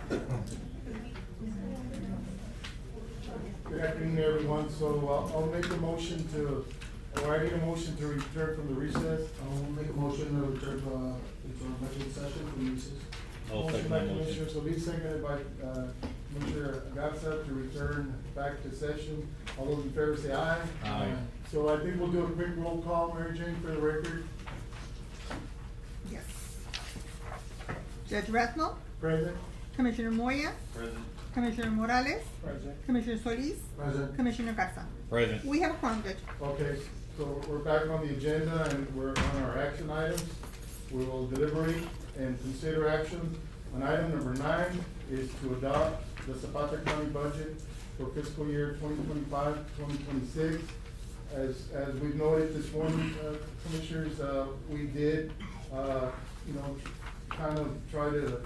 Good afternoon, everyone. So I'll make a motion to, or I need a motion to return from the recess. I'll make a motion to return to our budget session from recess. I'll Motion second by that motion. Commissioner Solis, seconded by Commissioner Gatsa to return back to session. All those in favor say aye. Aye. So I think we'll do a quick roll call, Mary Jane, for the record. Yes. Judge Rathmo, Present. Commissioner Moya, Present. Commissioner Morales, Present. Commissioner Solis, Present. Commissioner Garza. Present. We have a quorum, Judge. Okay, so we're back on the agenda and we're on our action items. We will deliberate and consider action. On item number 9 is to adopt the Zapata County budget for fiscal year 2025-2026. As we've noted this morning, Commissioners, we did, kind of try to,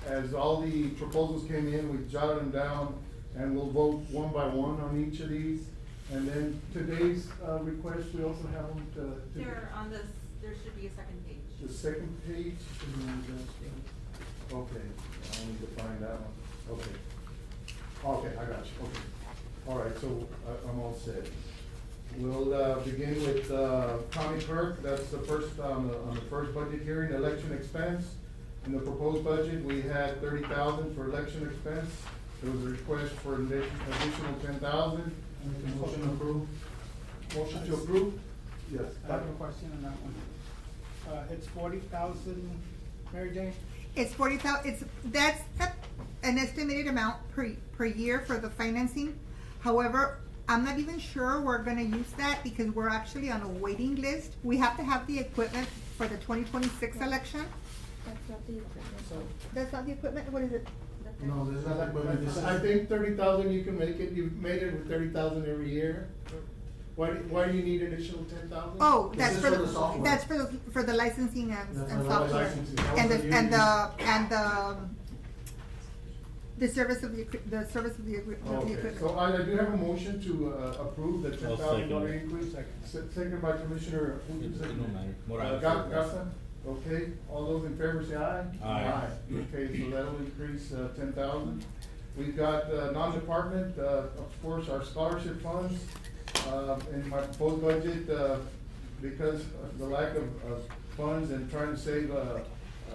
as all the proposals came in, we jotted them down and we'll vote one by one on each of these. And then today's, request, we also have them to. They're on this, there should be a second page. The second page. Okay, I need to find that one, okay. Okay, I got you, okay. All right, so I'm all set. We'll, begin with, county clerk, that's the first, on the first budget hearing, election expense. In the proposed budget, we had 30,000 for election expense. There was a request for an additional 10,000. Make a motion to approve. Motion to approve? Yes. I have a question on that one. It's 40,000, Mary Jane? It's 40,000, that's an estimated amount per year for the financing. However, I'm not even sure we're gonna use that because we're actually on a waiting list. We have to have the equipment for the 2026 election. That's not the equipment. So, That's not the equipment, what is it? No, there's not equipment, this is. I think 30,000 you can make it, you've made it with 30,000 every year. Why do you need an additional 10,000? Oh, This that's is for for the the, software. that's for the licensing That's and for the software. licensing. And Also the service of the Okay, equipment. so I do have a motion to approve the I'll $10,000 second. increase. Second by Commissioner, who It did don't second? matter. Morales. Garza, okay, all those in favor say aye. Aye. Okay, so that'll increase 10,000. We've got non-department, of course, our scholarship funds. In my proposed budget, because of the lack of funds and trying to save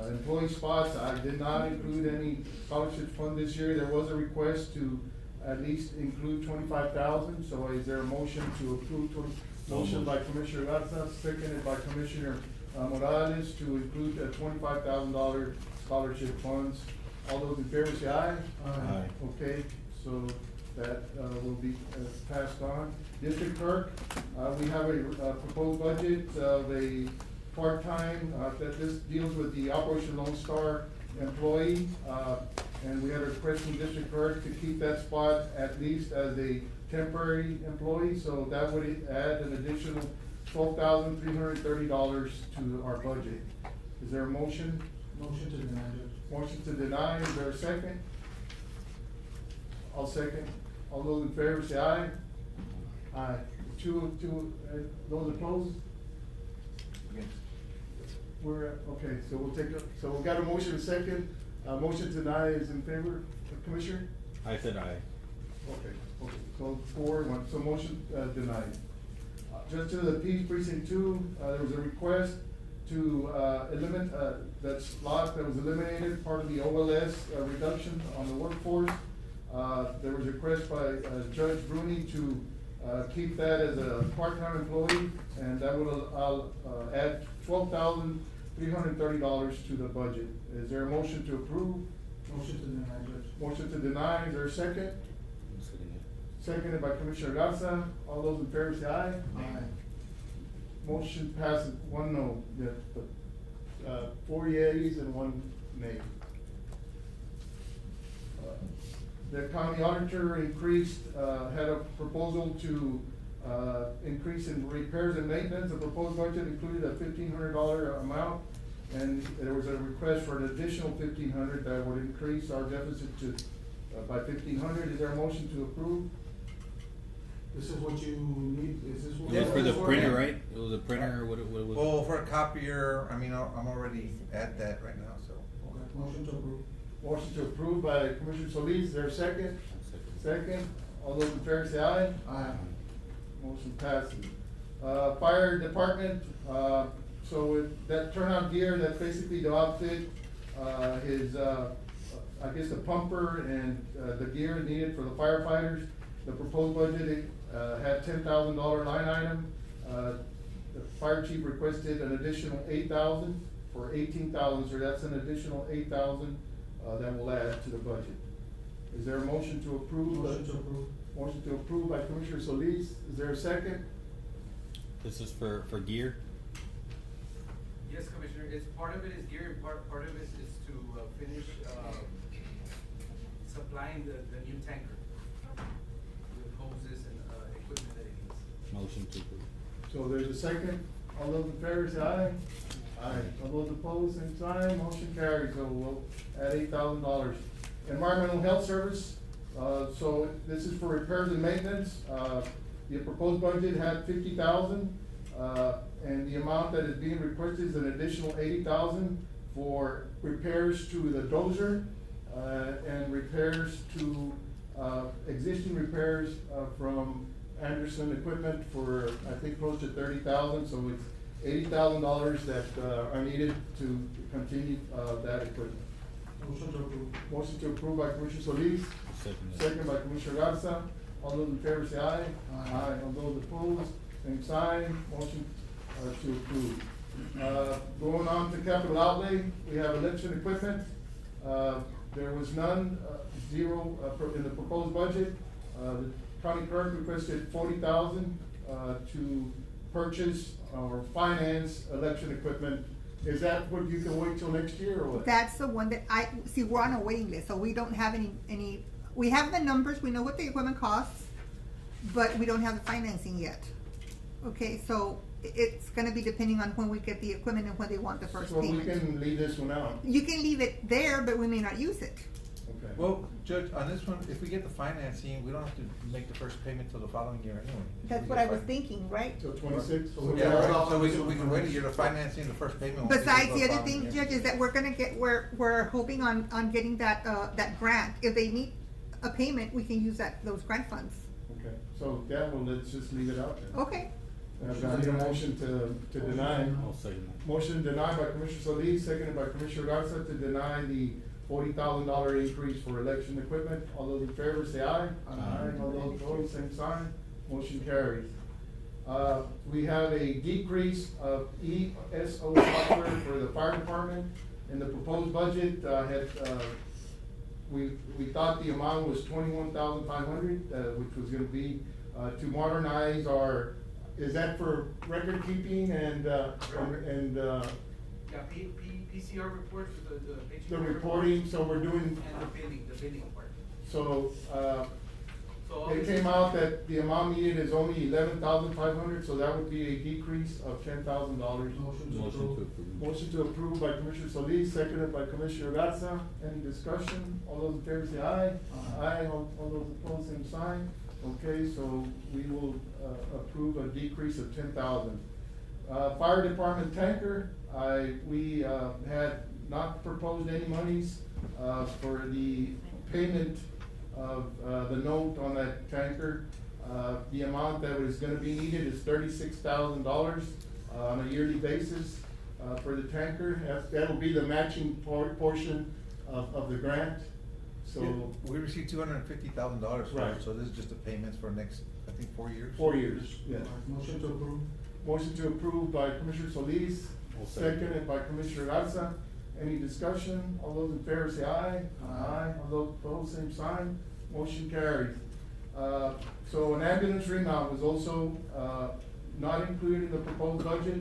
employee spots, I did not include any scholarship fund this year. There was a request to at least include 25,000, so is there a motion to approve motion by Commissioner Garza, seconded by Commissioner Morales to include $25,000 scholarship funds? All those in favor say aye. Aye. Okay, so that will be passed on. District clerk, we have a proposed budget of a part-time, that this deals with the Operation Lone Star employee. And we had a request from district clerk to keep that spot at least as a temporary employee, so that would add an additional $12,330 to our budget. Is there a motion? Motion to deny, Judge. Motion to deny, is there a second? I'll second. All those in favor say aye. Aye. Those opposed? Okay, so we'll take, so we got a motion and second. Motion to deny is in favor, Commissioner? I said aye. Okay, so 4-1, so motion denied. Just to the Peace Precinct 2, there was a request to eliminate, that slot that was eliminated, part of the OLS reduction on the workforce. There was a request by Judge Bruni to keep that as a part-time employee, and that would add $12,330 to the budget. Is there a motion to approve? Motion to deny, Judge. Motion to deny, is there a second? Seconded by Commissioner Garza. All those in favor say aye. Aye. Motion passes, 1 no, yes, but, 4 yeas and 1 nay. The county auditor increased, had a proposal to, increase in repairs and maintenance. The proposed budget included a $1,500 amount, and there was a request for an additional $1,500 that would increase our deficit to, by $1,500. Is there a motion to approve? This is what you need, is this what? It was for the Yeah. printer, right? It was a printer, or what it was? Well, for a copier, I mean, I'm already at that right now, so. Okay, motion to approve. Motion to approve by Commissioner Solis, is there a second? Second, all those in favor say aye. Aye. Motion passes. Fire department, so with that turnout gear, that's basically the outfit, his, I guess the pumper and, the gear needed for the firefighters. The proposed budget, had $10,000 line item. The fire chief requested an additional 8,000 for 18,000, so that's an additional 8,000, that will add to the budget. Is there a motion to approve? Motion to approve. Motion to approve by Commissioner Solis, is there a second? This is for gear? Yes, Commissioner, it's, part of it is gear, and part of it is to, finish, supplying the new tanker with hoses and, equipment that it needs. Motion to approve. So there's a second, all those in favor say aye. Aye. All those opposed, same sign, motion carries, so we'll add $8,000. Environmental Health Service, so this is for repairs and maintenance. The proposed budget had 50,000, and the amount that is being requested is an additional 80,000 for repairs to the dozer, and repairs to, existing repairs, from Anderson Equipment for, I think, close to 30,000, so it's $80,000 that, are needed to continue, that equipment. Motion to approve. Motion to approve by Commissioner Solis, Second. second by Commissioner Garza. All those in favor say aye. Aye. All those opposed, same sign, motion, to approve. Going on to capital outlay, we have election equipment. There was none, zero, in the proposed budget. The county clerk requested 40,000, to purchase or finance election equipment. Is that what you can wait till next year or what? That's the one that see, we're on a waiting list, so we don't have any, we have the numbers, we know what the equipment costs, but we don't have the financing yet. Okay, so it's gonna be depending on when we get the equipment and when they want the first So we payment. can leave this one out, You can leave it there, but we may not use it. okay? Well, Judge, on this one, if we get the financing, we don't have to make the first payment till the following year anyway. That's We what get I was fin- thinking, right? Till 26? So we Yeah, hold right, off so on we this can, one we for can wait a next year to year. financing the first payment. won't be Besides, till the other following thing, year. Judge, is that we're gonna get, we're hoping on getting that, that grant. If they need a payment, we can use those grant funds. Okay, so, yeah, well, let's just leave it out then. Okay, I need a motion to deny. I'll second that. Motion denied by Commissioner Solis, seconded by Commissioner Garza to deny the $40,000 increase for election equipment. All those in favor say aye. Aye. All those opposed, same sign. Motion carries. We have a decrease of ESO software for the fire department. In the proposed budget, we thought the amount was $21,500, which was gonna be, to modernize our, is that for record keeping and, Yeah, PCR reports, the HQ the reporting, so we're doing, And the billing part. so, So it came out that the amount needed is only $11,500, so that would be a decrease of $10,000. Motion to Motion to approve. approve. Motion to approve by Commissioner Solis, seconded by Commissioner Garza. Any discussion? All those in favor say aye. Aye. All those opposed, same sign. Okay, so we will, approve a decrease of 10,000. Fire department tanker, we had not proposed any monies, for the payment of, the note on that tanker. The amount that was gonna be needed is $36,000, on a yearly basis, for the tanker. That'll be the matching portion of the grant, so. We received $250,000 for Right. it, so this is just the payments for next, I think, 4 years. 4 years, yes. Motion to approve. Motion to approve by Commissioner Solis, I'll second. seconded by Commissioner Garza. Any discussion? All those in favor say aye. Aye. All those opposed, same sign. Motion carries. So an ambulance remount was also, not included in the proposed budget.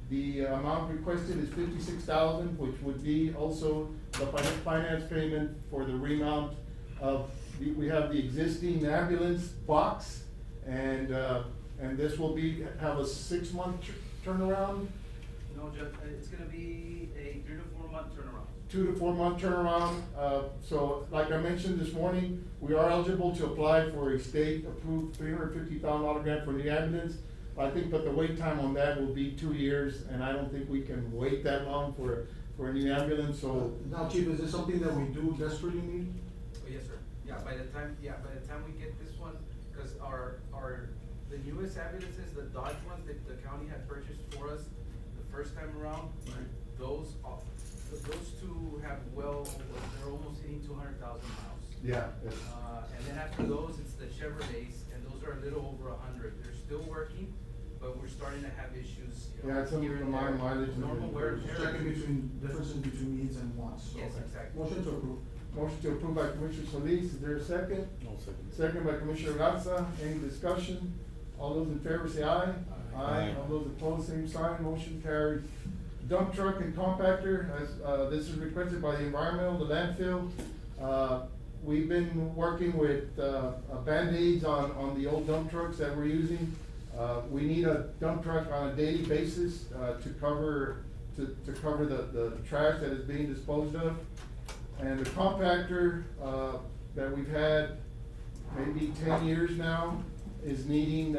The amount requested is 56,000, which would be also the finance payment for the remount of, we have the existing ambulance box, and this will have a 6-month turnaround. No, Judge, it's gonna be a 3 to 4 month turnaround. 2 to 4 month turnaround. So like I mentioned this morning, we are eligible to apply for a state-approved $350,000 grant for the ambulance. I think, but the wait time on that will be 2 years, and I don't think we can wait that long for a new ambulance, so. Now, Chief, is this something that we do desperately need? Oh, yes, sir. By the time we get this one, cause the newest ambulances, the Dodge ones that the county had purchased for us the first time around, those two have they're almost hitting 200,000 miles. Yeah. And then after those, it's the Chevrolets, and those are a little over 100. They're still working, but we're starting to have issues, you know, Yeah, some here of and the there. mileage. Normal wear and Just tear. checking differences between needs and wants. Yes, Okay. exactly. Motion to approve. Motion to approve by Commissioner Solis, is there a second? No second. Second by Commissioner Gatsa, any discussion? All those in favor say aye. Aye. All those opposed, same sign, motion carries. Dump truck and compactor, as, this is requested by the environmental, the landfill. We've been working with, Band-Aids on the old dump trucks that we're using. We need a dump truck on a daily basis, to cover the trash that is being disposed of. And the compactor, that we've had maybe 10 years now is needing,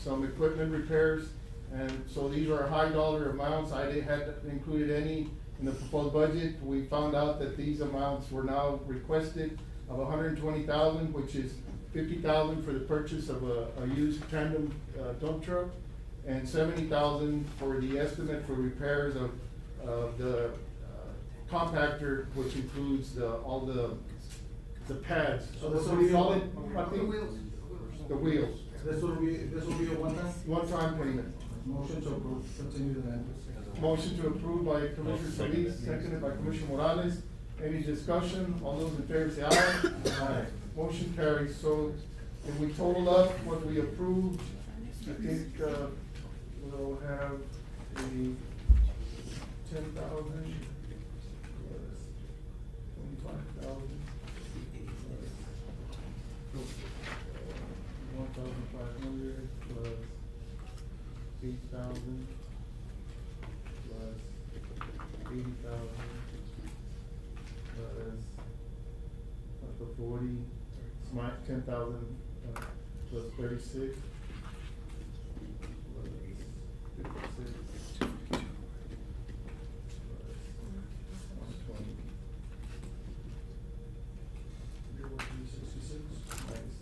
some equipment repairs. And so these are high dollar amounts. I hadn't included any in the proposed budget. We found out that these amounts were now requested of $120,000, which is $50,000 for the purchase of a used tandem, dump truck, and $70,000 for the estimate for repairs of the, compactor, which includes all the pads. So this What will do be you call a- it? Martin? The wheels. This will be a one-time? One-time payment. Motion to approve, continue then. Motion to approve by Commissioner Solis, seconded by Commissioner Morales. Any discussion? All those in favor say aye. Aye. Motion carries. So if we total up what we approved, I think, we'll have a 10,000 plus 25,000. 1,500 plus 8,000 plus 80,000 plus the 40, smart 10,000 plus 36 plus 56 plus 120. You're working 66. Nice.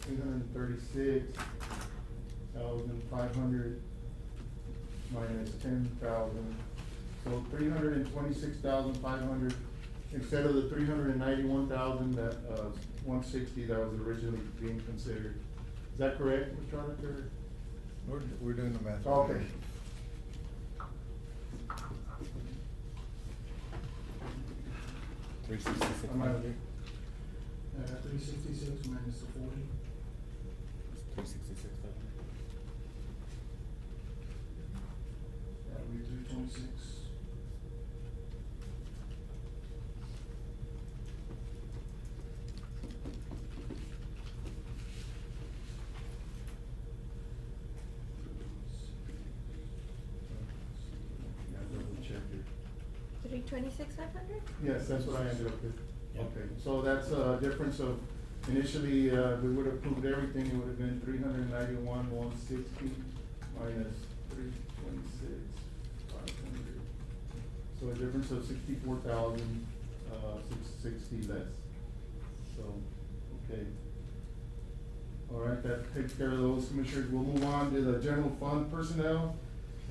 336,500 minus 10,000, so 326,500 instead of the 391,000 that 160 that was originally being considered. Is that correct, Mr. Auditor? We're doing the math. Okay. $366. I'm out of it. 366 minus the 40. $366. That would be 326. Yeah, double check it. 326,500? Yes, that's what I ended up with. Yeah. Okay, so that's a difference of, initially, we would have approved everything, it would have been 391,160 minus 326,500. So a difference of 64,660 less. So, okay. All right, that takes care of those, Commissioners. We'll move on to the general fund personnel.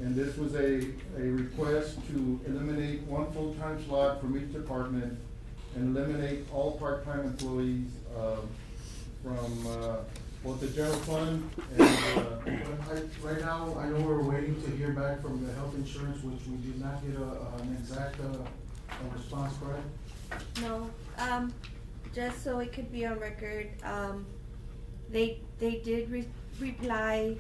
And this was a request to eliminate one full-time slot from each department and eliminate all part-time employees, from, both the general fund and, Right now, I know we're waiting to hear back from the health insurance, which we did not get an exact, response, correct? No, just so it could be on record, they did reply,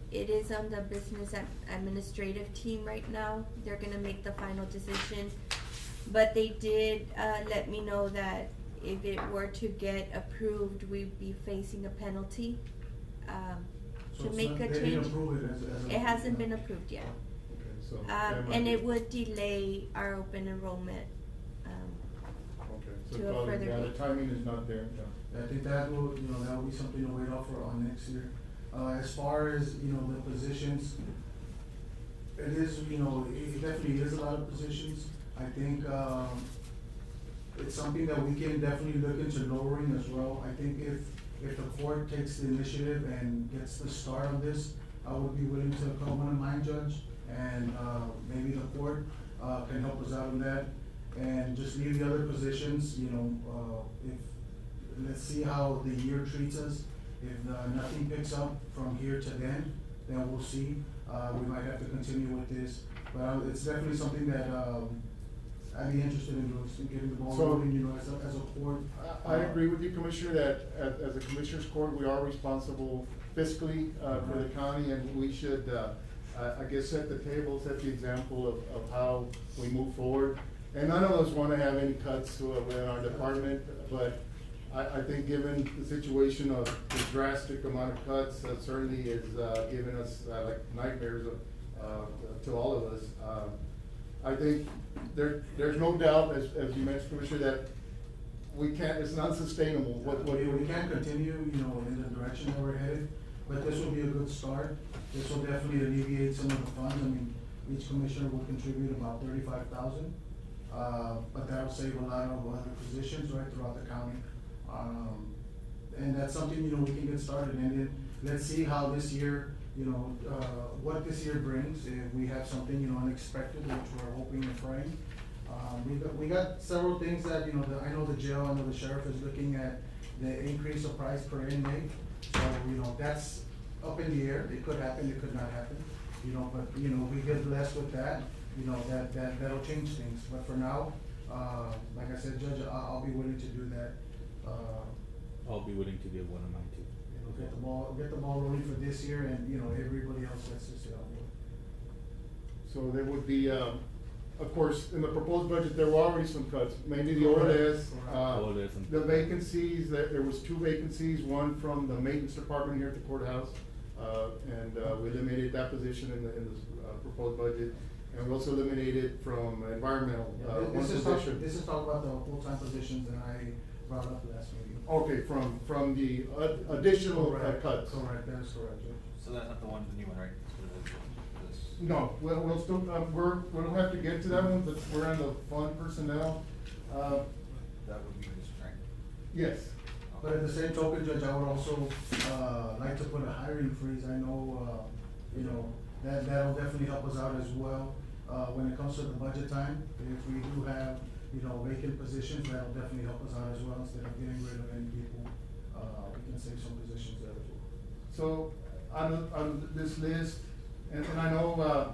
it is on the business administrative team right now, they're gonna make the final decision. But they did, let me know that if it were to get approved, we'd be facing a penalty, So to it's make not- a they didn't change. approve it as a. It hasn't been approved yet. okay, so. that might And be- it would delay our open enrollment, Okay, so to a probably, further yeah, the date. timing is not there, yeah. I think that will, that will be something to wait out for on next year. As far as, the positions, it is, it definitely is a lot of positions. I think, it's something that we can definitely look into lowering as well. I think if the court takes the initiative and gets the start on this, I would be willing to come on a line, Judge, and, maybe the court, can help us out on that. And just leave the other positions, let's see how the year treats us. If nothing picks up from here to then we'll see. We might have to continue with this, but it's definitely something that, I'd be interested in doing, getting the ball So- rolling, as a court. I agree with you, Commissioner, that as a Commissioners Court, we are responsible fiscally, for the county, and we should, I guess, set the table, set the example of how we move forward. And none of us wanna have any cuts within our department, but I think given the situation of the drastic amount of cuts, that certainly is, giving us, like nightmares, to all of us. I think there's no doubt, as you mentioned, Commissioner, that we can't, it's not sustainable, what. We can't continue, in the direction that we're headed, but this will be a good start. This will definitely alleviate some of the funds. I mean, each commissioner will contribute about 35,000. But that'll save a lot of other positions right throughout the county. And that's something, we can get started, and then let's see how this year, what this year brings. If we have something, unexpected, which we're hoping and praying. We got several things that, I know the jail, I know the sheriff is looking at the increase of price per inmate. So, that's up in the air. It could happen, it could not happen, but, we get blessed with that, that'll change things. But for now, like I said, Judge, I'll be willing to do that. I'll be willing to give one of mine too. Get the ball rolling for this year, and, everybody else lets us out. So there would be, of course, in the proposed budget, there were already some cuts, mainly the OLS. OLS and- The vacancies, there was 2 vacancies, one from the maintenance department here at the courthouse. And we eliminated that position in the proposed budget. And we also eliminated from environmental, one position. This is talking about the full-time positions that I brought up last meeting. Okay, from the additional Correct, cuts. Correct, that is correct, Judge. So that's not the one, the new one, right? No, we'll still, we'll have to get to that one, but we're on the fund personnel. That would be this, right? Yes. But at the same token, Judge, I would also, like to put a hiring freeze. I know, that'll definitely help us out as well. When it comes to the budget time, if we do have, vacant positions, that'll definitely help us out as well. Instead of getting rid of any people, we can save some positions there as well. So, on this list, and I know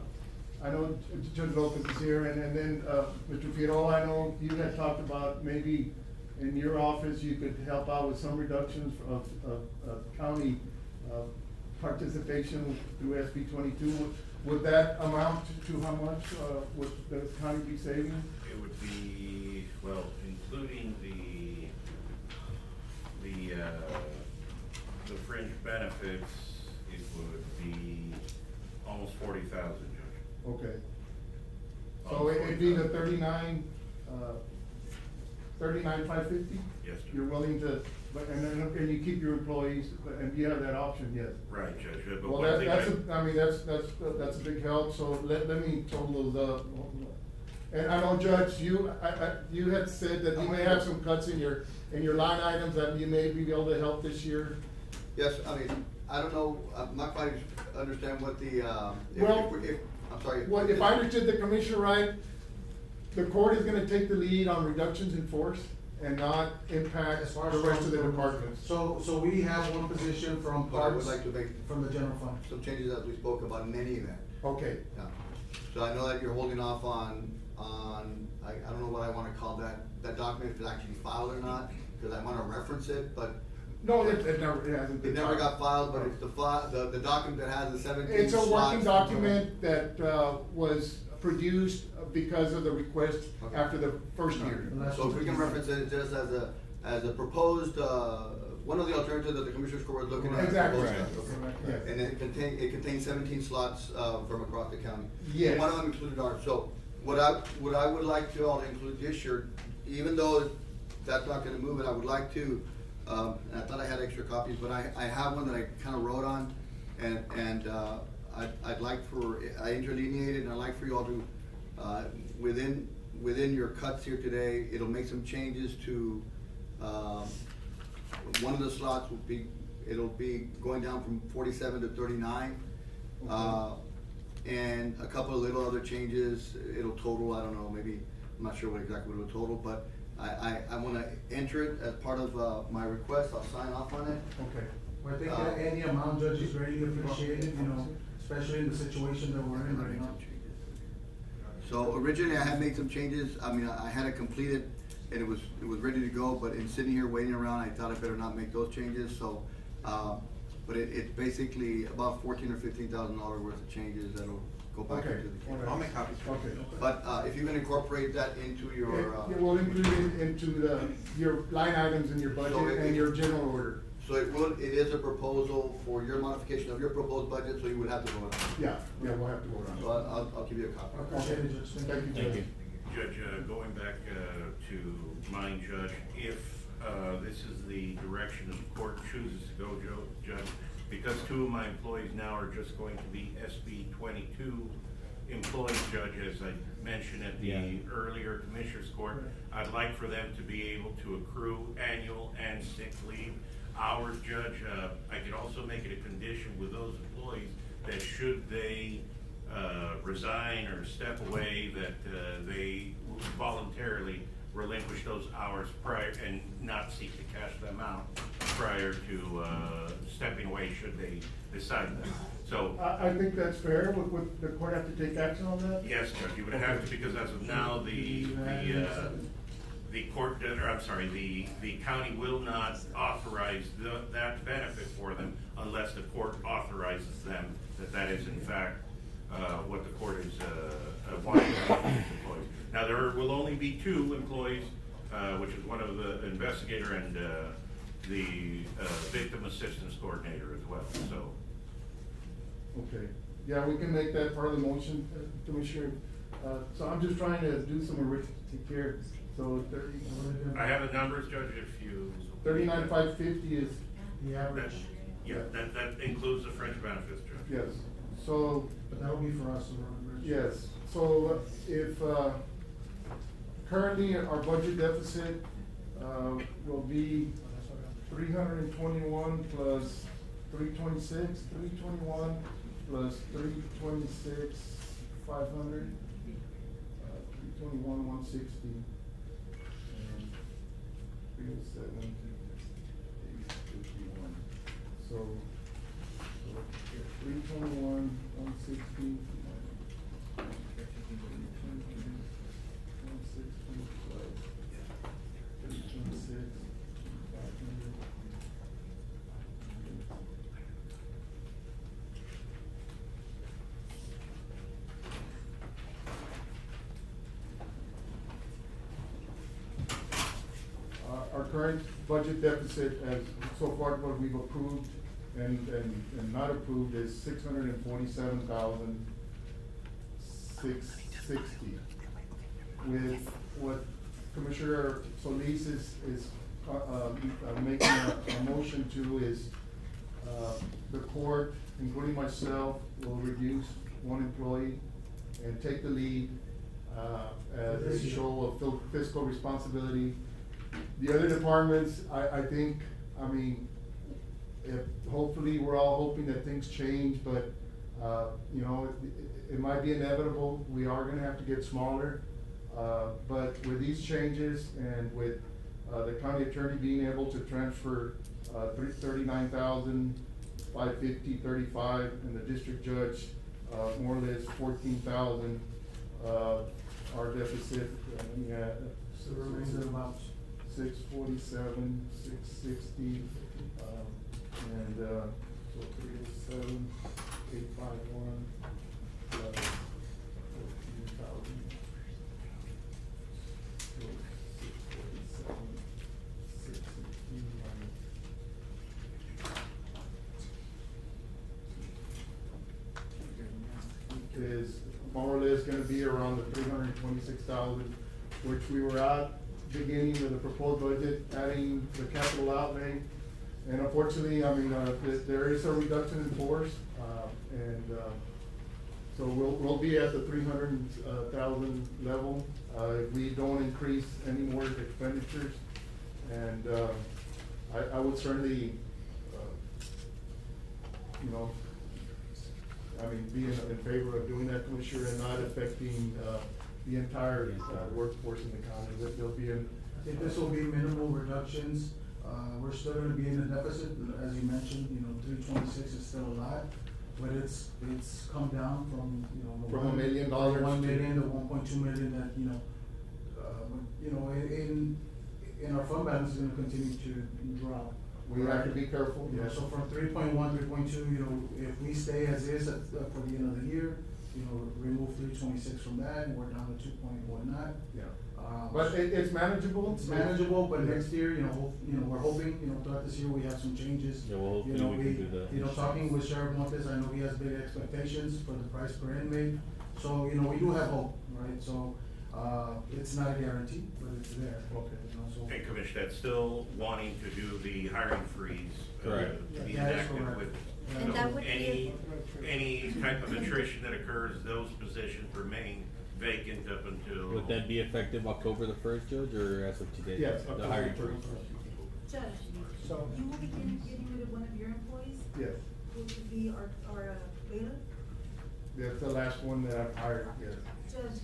Judge Lopez is here, and then, Mr. Fierro, I know you had talked about maybe in your office, you could help out with some reductions of county, participation through SB 22. Would that amount to how much, would the county be saving? It would be, well, including the fringe benefits, it would be almost 40,000, Judge. Okay. So it'd be the 39,550? Yes, sir. You're willing to, and you keep your employees, and you have that option, yes? Right, Judge, but Well, one thing that's a big help, so let me total those up. And I know, Judge, you had said that you may have some cuts in your line items that you may be able to help this year. Yes, I mean, I don't know, I'm not quite understand what the, Well, I'm sorry. Well, if I understood the commissioner right, the court is gonna take the lead on reductions in force and not impact As far the as rest of the departments. So we have one position from But I would parks, like to make from the general fund. some changes as we spoke about in any event. Okay, Yeah. So I know that you're holding off on, I don't know what I wanna call that document, if it's actually filed or not, because I wanna reference it, but no, it hasn't been. it never got filed, but No. it's the document that has the 17 It's a working slots. document that, was produced because of the request Okay. after the first year. Last So if we can year. reference it just as as a proposed, one of the alternatives that the Commissioners Court is looking at. Exactly. proposed, okay. Right. Yes. And it contains 17 slots, from across the county. Yes. One of them included ours, so what I would like to all include this year, even though that's not gonna move it, I would like to, and I thought I had extra copies, but I have one that I kinda wrote on, and I'd like for, I interlineated, and I'd like for you all to, within your cuts here today, it'll make some changes to, one of the slots will be, it'll be going down from 47 to 39. And a couple of little other changes, it'll total, I don't know, maybe, I'm not sure what exactly what it'll total, but I wanna enter it as part of, my request, I'll sign off on it. Okay. Well, I think that any amount, Judge, is really appreciated, you know, especially in the situation that we're in right now. So originally I had made some changes, I mean, I had it completed and it was ready to go, but in sitting here waiting around, I thought I better not make those changes, so, but it's basically about $14,000 or $15,000 worth of changes that'll go back Okay. into the. All right. I'll make copies. Okay. But, if you can incorporate that into your, Yeah, we'll include it into your line items in your So budget and your general order. so it is a proposal for your modification of your proposed budget, so you would have to vote on it. Yeah, we'll have to vote on it. So I'll give you a copy. Appreciate it, Judge. Thank you, Thank Judge. you. Judge, going back to mine, Judge, if this is the direction the court chooses to go, Judge, because two of my employees now are just going to be SB 22 employees, Judge, as I mentioned at the Yeah. earlier Commissioners Court, I'd like for them to be able to accrue annual and sick leave hours, Judge. I could also make it a condition with those employees that should they resign or step away, that they voluntarily relinquish those hours prior and not seek to cash them out prior to stepping away should they decide that. So, I think that's fair. Would the court have to take action on that? yes, Judge, you would have to, because as of now, the court, or I'm sorry, the county will not authorize that benefit for them unless the court authorizes them that is in fact what the court is wanting from these employees. Now, there will only be two employees, which is one of the investigator and the victim assistance coordinator as well, so. Okay. Yeah, we can make that part of the motion, Commissioner. So I'm just trying to do some arithmetic here. So I have the numbers, Judge, if you. 39,550 is, The average, Yeah, that includes the French benefits, Judge. yes. So, but that would be for us to run. yes, so if, currently our budget deficit, will be 321 plus 326, 321 plus 326, 500, 321, 160. 307, 851. So 321, 160. 326, 500. Our current budget deficit, as so far what we've approved and not approved, is $647,660. With what Commissioner Solis is making a motion to is, the court, including myself, will reduce one employee and take the lead, as a show of fiscal responsibility. The other departments, I think, I mean, hopefully, we're all hoping that things change, but, you know, it might be inevitable, we are gonna have to get smaller. But with these changes and with, the county attorney being able to transfer, 39,550.35, and the district judge, more or less 14,000, our deficit, So it remains at about 647, 660, and, so 307, 851, plus 14,000. So 647, 660, it's gonna be around the 326,000, which we were at beginning with the proposed budget, adding the capital outlay. And unfortunately, I mean, there is a reduction in force, so we'll be at the 300,000 level, if we don't increase any more expenditures. And, I would certainly, you know, I mean, be in favor of doing that, Commissioner, and not affecting, the entire, workforce in the county. There'll be an. I think this will be minimal reductions. We're still gonna be in a deficit, as you mentioned, 326 is still a lot, but it's come down from, From $1 million $1 to- million to 1.2 million that, in our fund balance is gonna continue to drop. We have to be careful, yes. So from 3.1, 3.2, if we stay as is for the end of the year, remove 326 from that, and we're down to 2.19. Yeah. But it's manageable. It's manageable, but next year, we're hoping, throughout this year, we have some changes. Yeah, well, hopefully we can do that. Talking with Sheriff Montes, I know he has big expectations for the price per inmate, so, we do have hope, right? So, it's not a guarantee, but it's there. Okay. So. Hey, Commissioner, that's still wanting to do the hiring freeze. Correct. To be Yeah, that's enacted correct. with, And so that would be any type of attrition that occurs, those positions remain vacant up until. Would that be effective October the 1st, Judge, or as of today? Yes. The hiring October freeze? 1st. Judge, So, you will be getting rid of one of your employees, Yes, who would be our bailiff? that's the last one that I've hired, yes. Judge,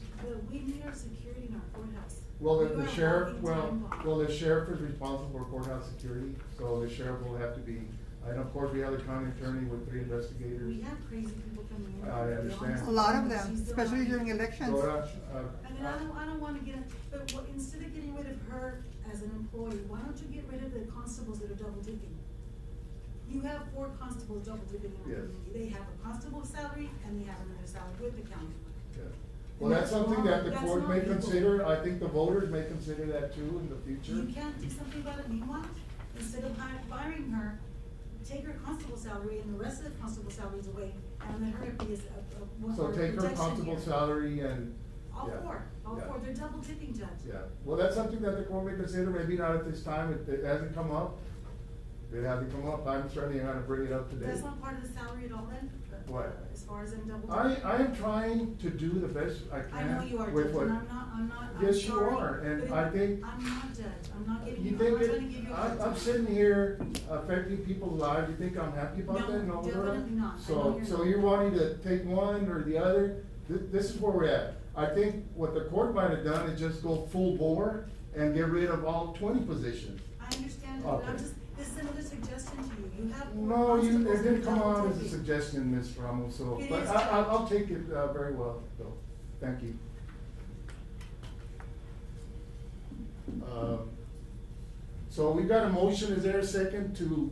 we need our security in our courthouse. Well, We the are sheriff, having well, time bomb. well, the sheriff is responsible for courthouse security, so the sheriff will have to be, and of course, we have the county attorney with 3 investigators. We have crazy people coming in. I understand. A lot of them, She's the especially one- during elections. Dora, I mean, I don't wanna get, but instead of getting rid of her as an employee, why don't you get rid of the constables that are double dipping? You have 4 constables double dipping in our Yes. community. They have a constable salary and they have another salary with the county. yeah. Well, that's something that the That's court not may legal. consider, I think the voters may consider that too in the future. You can't do something about it, meanwhile, instead of firing her, take her constable salary and the rest of the constable salaries away, and let her be So our take her protection constable here. salary and, All yeah, 4, yeah. they're double tipping, Judge. yeah. Well, that's something that the court may consider, maybe not at this time, it hasn't come up. It hasn't come up, I'm certainly gonna bring it up today. That's not part of the salary at all then? What? As far as them double I tipping? am trying to do the best I can. I know you are, with Judge, what- and I'm not, I'm Yes, you sorry, are, and but I think. I'm not, Judge, I'm not giving You you, I'm think not trying to give it, you a hard I'm time. sitting here affecting people's lives, you think I'm happy about No, that? No, Dora? definitely not. I know So, you're so not. you're wanting to take one or the other, this is where we're at. I think what the court might have done is just go full bore and get rid of all 20 positions. I understand, but I'm Okay. just, this is another suggestion to you, you have 4 No, constables it that are didn't come double out as a tipping. suggestion, Ms. Ramos, so, It but is, I'll Judge. take it, very well, though, thank you. So we've got a motion, is there a second to,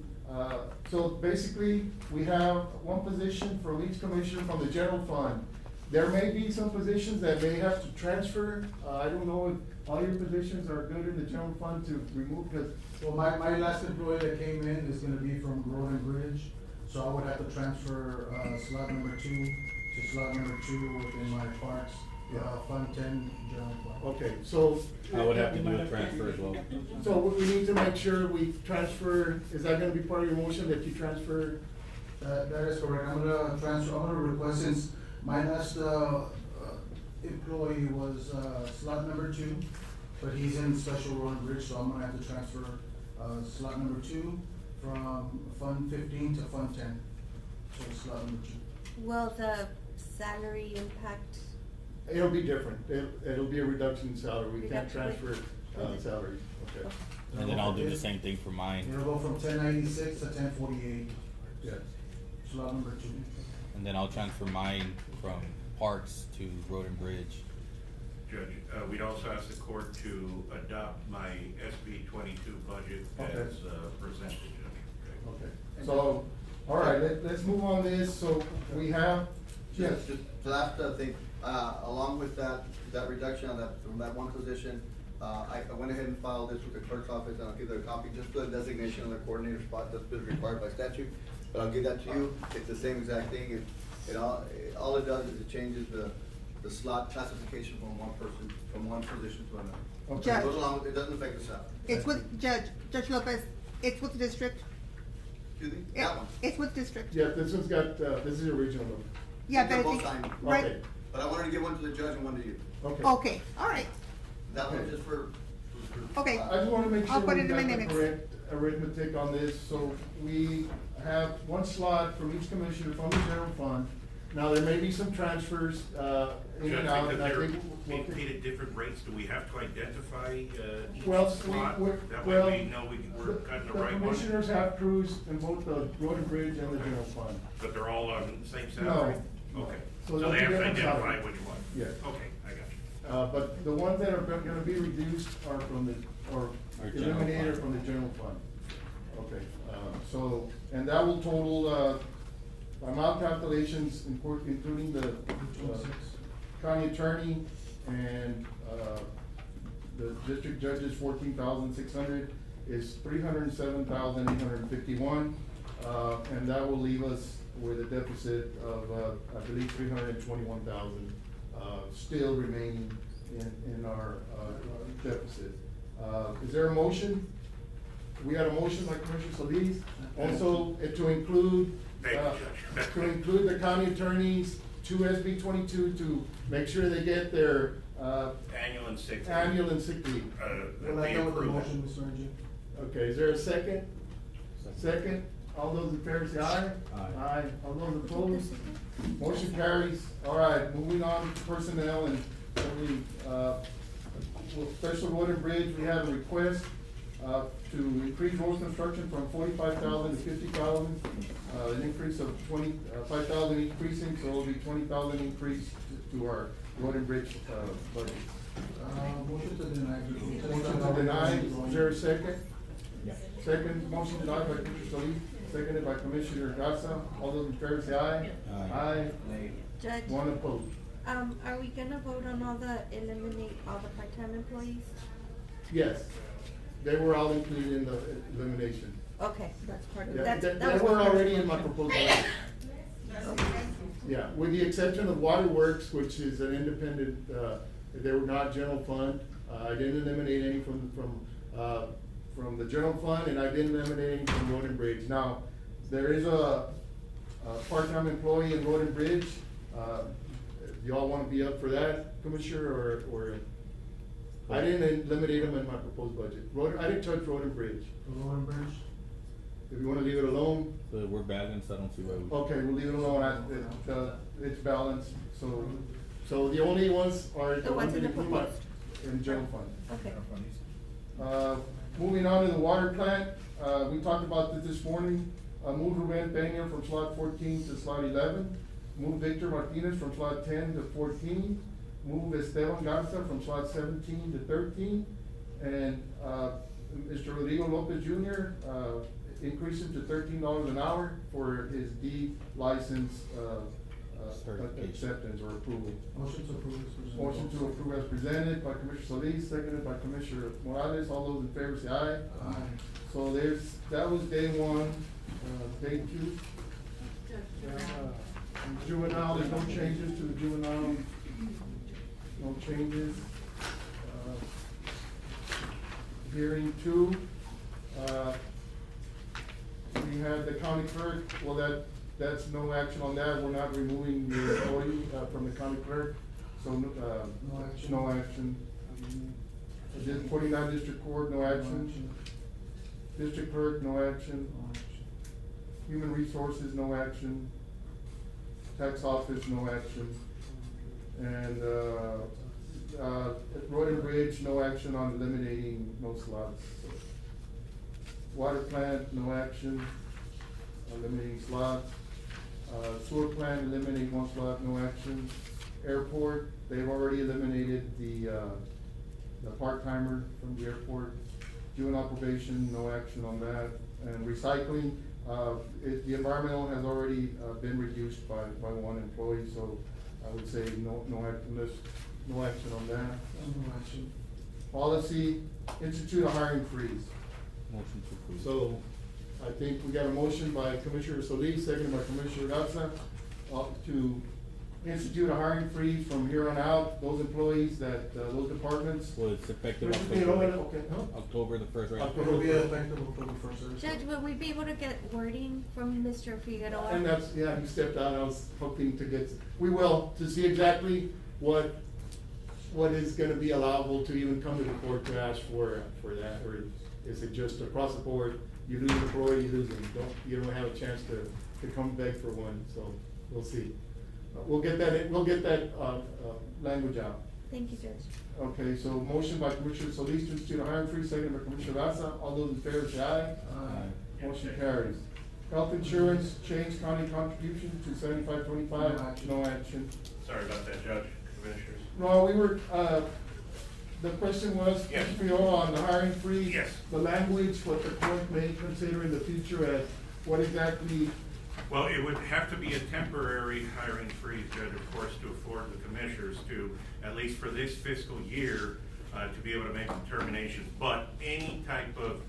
so basically, we have one position for each commissioner from the general fund. There may be some positions that may have to transfer, I don't know if all your positions are good in the general fund to remove, because. Well, my last employee that came in is gonna be from Road and Bridge, so I would have to transfer, slot number 2 to slot number 2 within my parks, Fund 10 general fund. Okay, so. I would have to do a transfer as well. So we need to make sure we transfer, is that gonna be part of your motion, that you transfer? That is correct, I'm gonna request, since my last, employee was, slot number 2, but he's in Special Road and Bridge, so I'm gonna have to transfer, slot number 2 from Fund 15 to Fund 10. So slot number 2. Will the salary impact? It'll be different, it'll be a reduction in salary, we can't Reduction. transfer, salaries, okay. And then I'll do the same thing for mine. It'll go from 1096 to 1048, Yes. slot number 2. And then I'll transfer mine from Parks to Road and Bridge. Judge, we'd also ask the court to adopt my SB 22 budget Okay. as presented, Judge. Okay, so, all right, let's move on this, so we have, yes, Just the last thing, along with that reduction on that, from that one position, I went ahead and filed this with the clerk's office, and I'll give her a copy, just for the designation of the coordinator spot that's been required by statute. But I'll give that to you, it's the same exact thing, all it does is it changes the the slot classification from one person, from one position to another. Okay. Judge. Goes along, it doesn't affect the salary. It's with Judge Lopez, it's with district. Excuse me, Yeah, that one. it's with district. Yeah, this one's got, this is the original one. Yeah, They're but both it's, signed. right, Okay. But I wanted to give one to the judge and one to you. Okay. okay, all right, That one Okay. just for. okay. I just wanna make sure I'll put we it in my got the minutes. correct arithmetic on this, so we have one slot from each commissioner from the general fund. Now, there may be some transfers, in Judge, and out, because and I they're think. being paid at different rates, do we have to identify, each Well, slot? we, That well, way we know we're cutting the right The one, commissioners have crews in both the road and bridge and the general fund. but they're all on the same salary? No. Okay, So so they'll they be have to different identify salaries. which one? Yes. Okay, I got you. But the ones that are gonna be reduced are from the, or Our general eliminated fund. from the general fund. Okay, so, and that will total, by my calculations, including the, county attorney and, the district judge's 14,600 is 307,851. And that will leave us with a deficit of, I believe, 321,000, still remaining in our, deficit. Is there a motion? We got a motion by Commissioner Solis, also to include, Thank you, Judge. to include the county attorneys to SB 22 to make sure they get their, Annual and sick. leave. annual and sick leave. Well, I They know what the approve that. motion, Mr. Rangy. Okay, is there a second? Second, all those in favor say aye. Aye. Aye, all those opposed? Motion carries. All right, moving on to personnel and, special road and bridge, we have a request, to increase road construction from 45,000 to 50,000. An increase of 5,000 increasing, so it'll be 20,000 increase to our road and bridge, budget. Motion to deny. Motion to deny, is there a second? Yeah. Second, motion denied by Commissioner Solis, seconded by Commissioner Garza. All those in favor say aye. Aye. Judge, One opposed. are we gonna vote on eliminate all the part-time employees? Yes, they were all included in the elimination. Okay, that's part of, Yeah, that they was were one part of already it. in my proposal. Yeah, with the exception of Waterworks, which is an independent, they were not general fund. I didn't eliminate any from the general fund, and I didn't eliminate any from Road and Bridge. Now, there is a part-time employee in Road and Bridge. Do y'all wanna be up for that, Commissioner, or? I didn't eliminate them in my proposed budget. I didn't touch Road and Bridge. Road and bridge. If you wanna leave it alone, So we're balanced, I don't see why we. okay, we'll leave it alone, it's balanced, so the only ones are The ones in the that include my- proposed. in general fund. Okay. Moving on to the water plant, we talked about this morning, move Ruben Peña from slot 14 to slot 11, move Victor Martinez from slot 10 to 14, move Esteban Garza from slot 17 to 13, and, Mr. Rodrigo Lopez Jr., increase him to $13 an hour for his D license, Certification. acceptance or approval. Motion to approve is presented. Motion to approve as presented by Commissioner Solis, seconded by Commissioner Morales. All those in favor say aye. Aye. So that was day one. Day two, juvenile, there's no changes to the juvenile. No changes. Hearing two, we had the county clerk, well, that's no action on that, we're not removing the employee, from the county clerk, so, No action. no action. Then 49 District Court, no action. District Clerk, no action. No action. Human Resources, no action. Tax Office, no action. And, Road and Bridge, no action on eliminating no slots. Water Plant, no action, eliminating slots. Sewer Plant, eliminate one slot, no action. Airport, they've already eliminated the part-timer from the airport. Juvenile probation, no action on that. And recycling, the environmental has already, been reduced by one employee, so I would say no action on that. No action. Policy, institute a hiring freeze. Motion to approve. So, I think we got a motion by Commissioner Solis, seconded by Commissioner Garza, to institute a hiring freeze from here on out, those employees that, those departments. Well, it's effective Mr. Figueroa, October, okay, no? October the first, right? October. It'll be effective October first. Judge, will we be able to get wording from Mr. Figueroa? And that's, yeah, he stepped out, I was hoping to get, we will, to see exactly what is gonna be allowable to even come to the court to ask for that, or is it just across the board, you lose an employee, you lose them, you don't have a chance to come beg for one, so we'll see. We'll get that, language out. Thank you, Judge. Okay, so motion by Commissioner Solis to institute a hiring freeze, second by Commissioner Garza, all those in favor say aye. Aye. Motion carries. Health insurance, change county contribution to 75-25. No action. Sorry about that, Judge, Commissioners. No, we were, the question was, Yes. Mr. Fiola, on the hiring freeze. Yes. The language, what the court may consider in the future as what exactly, Well, it would have to be a temporary hiring freeze, Judge, of course, to afford the commissioners to, at least for this fiscal year, to be able to make determinations. But any type of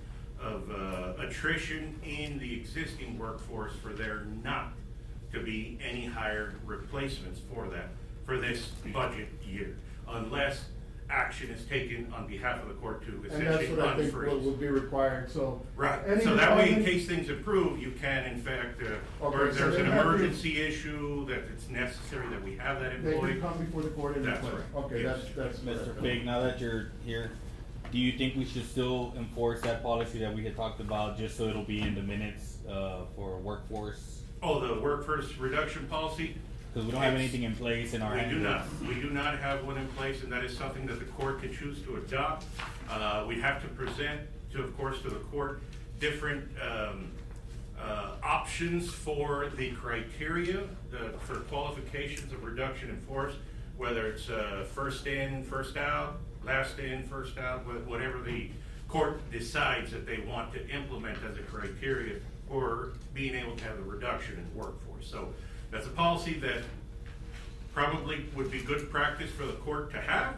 attrition in the existing workforce for there not to be any hired replacements for that, for this budget year, unless action is taken on behalf of the court to and that's essentially what I think unfreeze. would be required, so. Right, any so that way, in department- case things improve, you can in fact, or Okay, if so there's they an have to- emergency issue, that it's necessary that we have that They employee. can come before the court and That's request. right. Okay, Yes. that's. Mr. correct. Fig, now that you're here, do you think we should still enforce that policy that we had talked about, just so it'll be in the minutes, for workforce? Oh, the workforce reduction policy? Cause we don't have Yes. anything in place in our We do not, handbooks. we do not have one in place, and that is something that the court can choose to adopt. We have to present to, of course, to the court, different, options for the criteria, for qualifications of reduction in force, whether it's, first in, first out, last in, first out, whatever the court decides that they want to implement as a criteria for being able to have a reduction in workforce. So that's a policy that probably would be good practice for the court to have.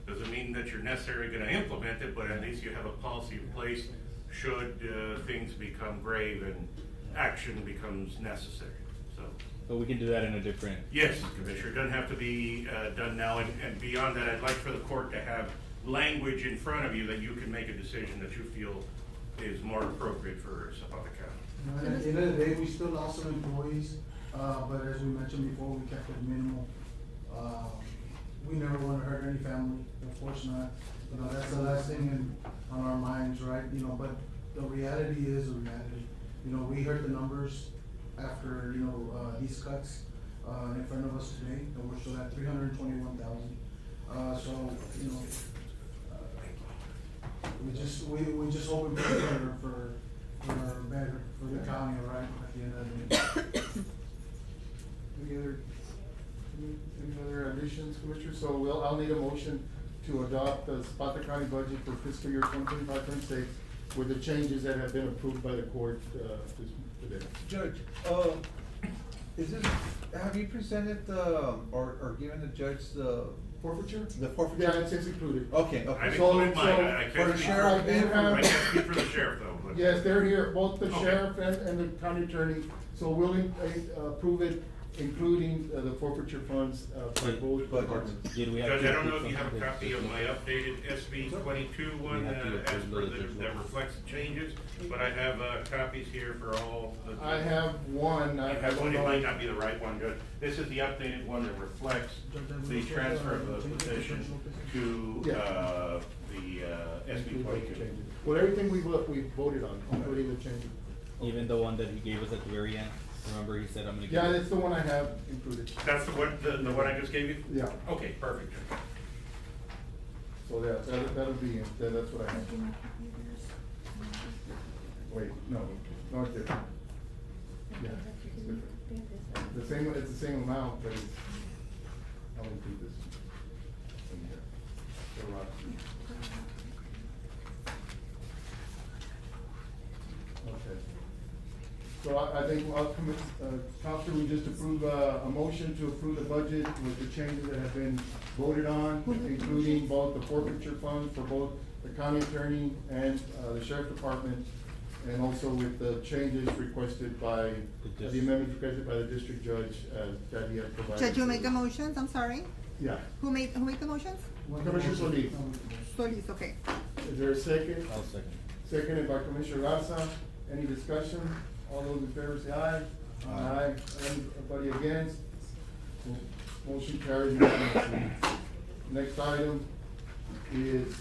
Doesn't mean that you're necessarily gonna implement it, but at least you have a policy in place should, things become grave and action becomes necessary, so. But we can do that in a different. Yes, Commissioner, it doesn't have to be, done now, and beyond that, I'd like for the court to have language in front of you that you can make a decision that you feel is more appropriate for Zapata County. At the end of the day, we still lost some employees, but as we mentioned before, we kept it minimal. We never wanna hurt any family, of course not. You know, that's the last thing on our minds, right? You know, but the reality is the reality. You know, we heard the numbers after, these cuts, in front of us today, and we're still at 321,000. So, we just hope we put better for better for the county, right, at the end of the day. Any other additions, Commissioner? So I'll need a motion to adopt the Zapata County budget for fiscal year 2025-26 with the changes that have been approved by the court, today. Judge, have you presented or given the judge the Forfeiture? the forfeiture? Yeah, it's included. Okay, I okay. included mine, I for can't the speak sheriff for, and I can't speak for the sheriff though, but. Yes, they're here, both the Okay. sheriff and the county attorney, so we'll approve it, including the forfeiture funds, by both But- departments. Did we have Judge, to I don't know approve if you have a something copy of my updated SB 22 one, We have to as approve per those as that well. reflects the changes, but I have, copies here for all the. I have one, You I have one, don't it might know. not be the right one, Judge. This is the updated one that reflects the transfer of the position to, Yeah. the SB 22. Well, everything we voted on, including the changes. Even the one that he gave us at the very end? Remember, he said, I'm gonna give Yeah, it- that's the one I have included. That's the one I just gave you? Yeah. Okay, perfect. So that'll be, that's what I have. Wait, no, it's different. Yeah, it's different. It's the same amount, but I'll include this in here. So, okay. So I think, Council, we just approve, a motion to approve the budget with the changes that have been voted on, including both the forfeiture funds for both the county attorney and, the sheriff department. and also with the changes requested by, the amendments requested by the district judge, that he had provided. Judge, you make the motions, I'm sorry? Yeah. Who made the motions? Commissioner Solis. Solis, okay. Is there a second? I'll second. Seconded by Commissioner Garza. Any discussion? All those in favor say aye. Aye. Anybody against? Motion carries unanimously. Next item is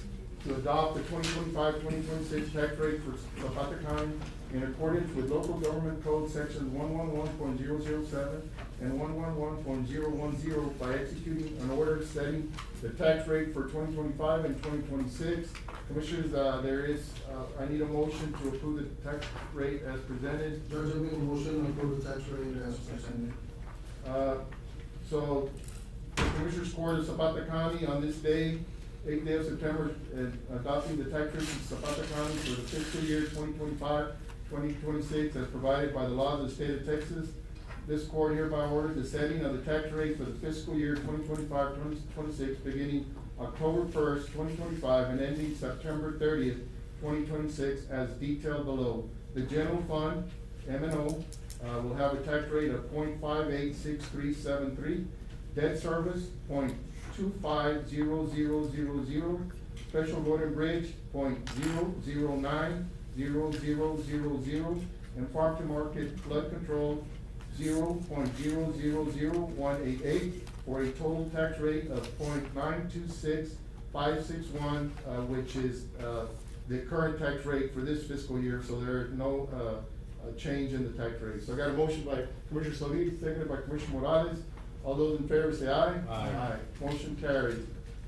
to adopt the 2025-2026 tax rate for Zapata County in accordance with local government code sections 111.007 and 111.010 by executing an order setting the tax rate for 2025 and 2026. Commissioners, I need a motion to approve the tax rate as presented. Judge, I make a motion to approve the tax rate as presented. So, the Commissioners Court of Zapata County on this day, 8th day of September, adopting the tax rate of Zapata County for the fiscal year 2025-2026 as provided by the laws of the state of Texas. This court hereby orders the setting of the tax rate for the fiscal year 2025-2026 beginning October 1st, 2025 and ending September 30th, 2026 as detailed below. The general fund, M&O, will have a tax rate of 0.586373. Debt service, 0.250000. Special road and bridge, 0.0090000. And farm to market flood control, 0.000188, for a total tax rate of 0.926561, which is the current tax rate for this fiscal year, so there is no change in the tax rate. So I got a motion by Commissioner Solis, seconded by Commissioner Morales. All those in favor say aye. Aye. Motion carries.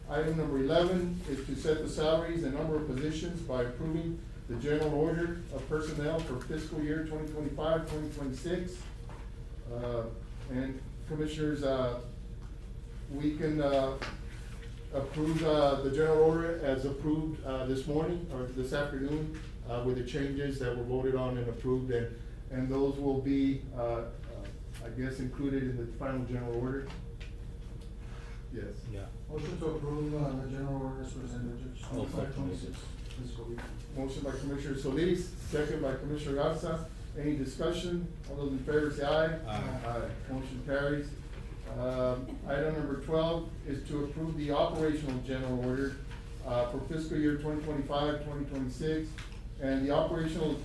Item number 11 is to set the salaries and number of positions by approving the general order of personnel for fiscal year 2025-2026. And Commissioners, we can approve the general order as approved this morning or this afternoon with the changes that were voted on and approved, and those will be, I guess, included in the final general order. Yes. Yeah. Motion to approve, the general order as presented, Judge. I'll second it. Fiscal year. Motion by Commissioner Solis, second by Commissioner Garza. Any discussion? All those in favor say aye. Aye. Motion carries. Item number 12 is to approve the operational general order for fiscal year 2025-2026. And the operational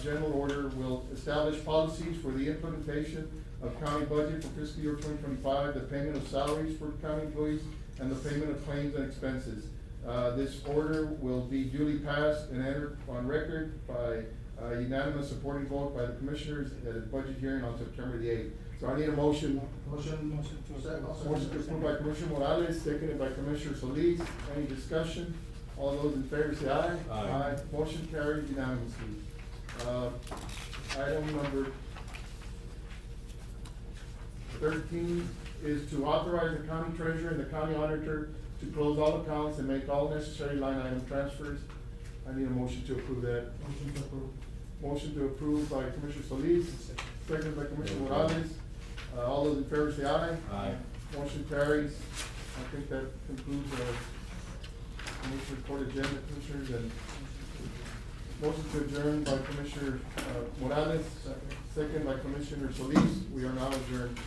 general order will establish policies for the implementation of county budget for fiscal year 2025, the payment of salaries for county employees, and the payment of claims and expenses. This order will be duly passed and entered on record by unanimous supporting vote by the commissioners at a budget hearing on September the 8th. So I need a motion. Motion to second. Motion approved by Commissioner Morales, seconded by Commissioner Solis. Any discussion? All those in favor say aye. Aye. Motion carried unanimously. Item number 13 is to authorize the county treasurer and the county auditor to close all accounts and make all necessary line item transfers. I need a motion to approve that. Motion to approve. Motion to approve by Commissioner Solis, seconded by Commissioner Morales. All those in favor say aye. Aye. Motion carries. I think that concludes our Commissioner Court agenda, Commissioners, and motion to adjourn by Commissioner Morales, second by Commissioner Solis. We are now adjourned.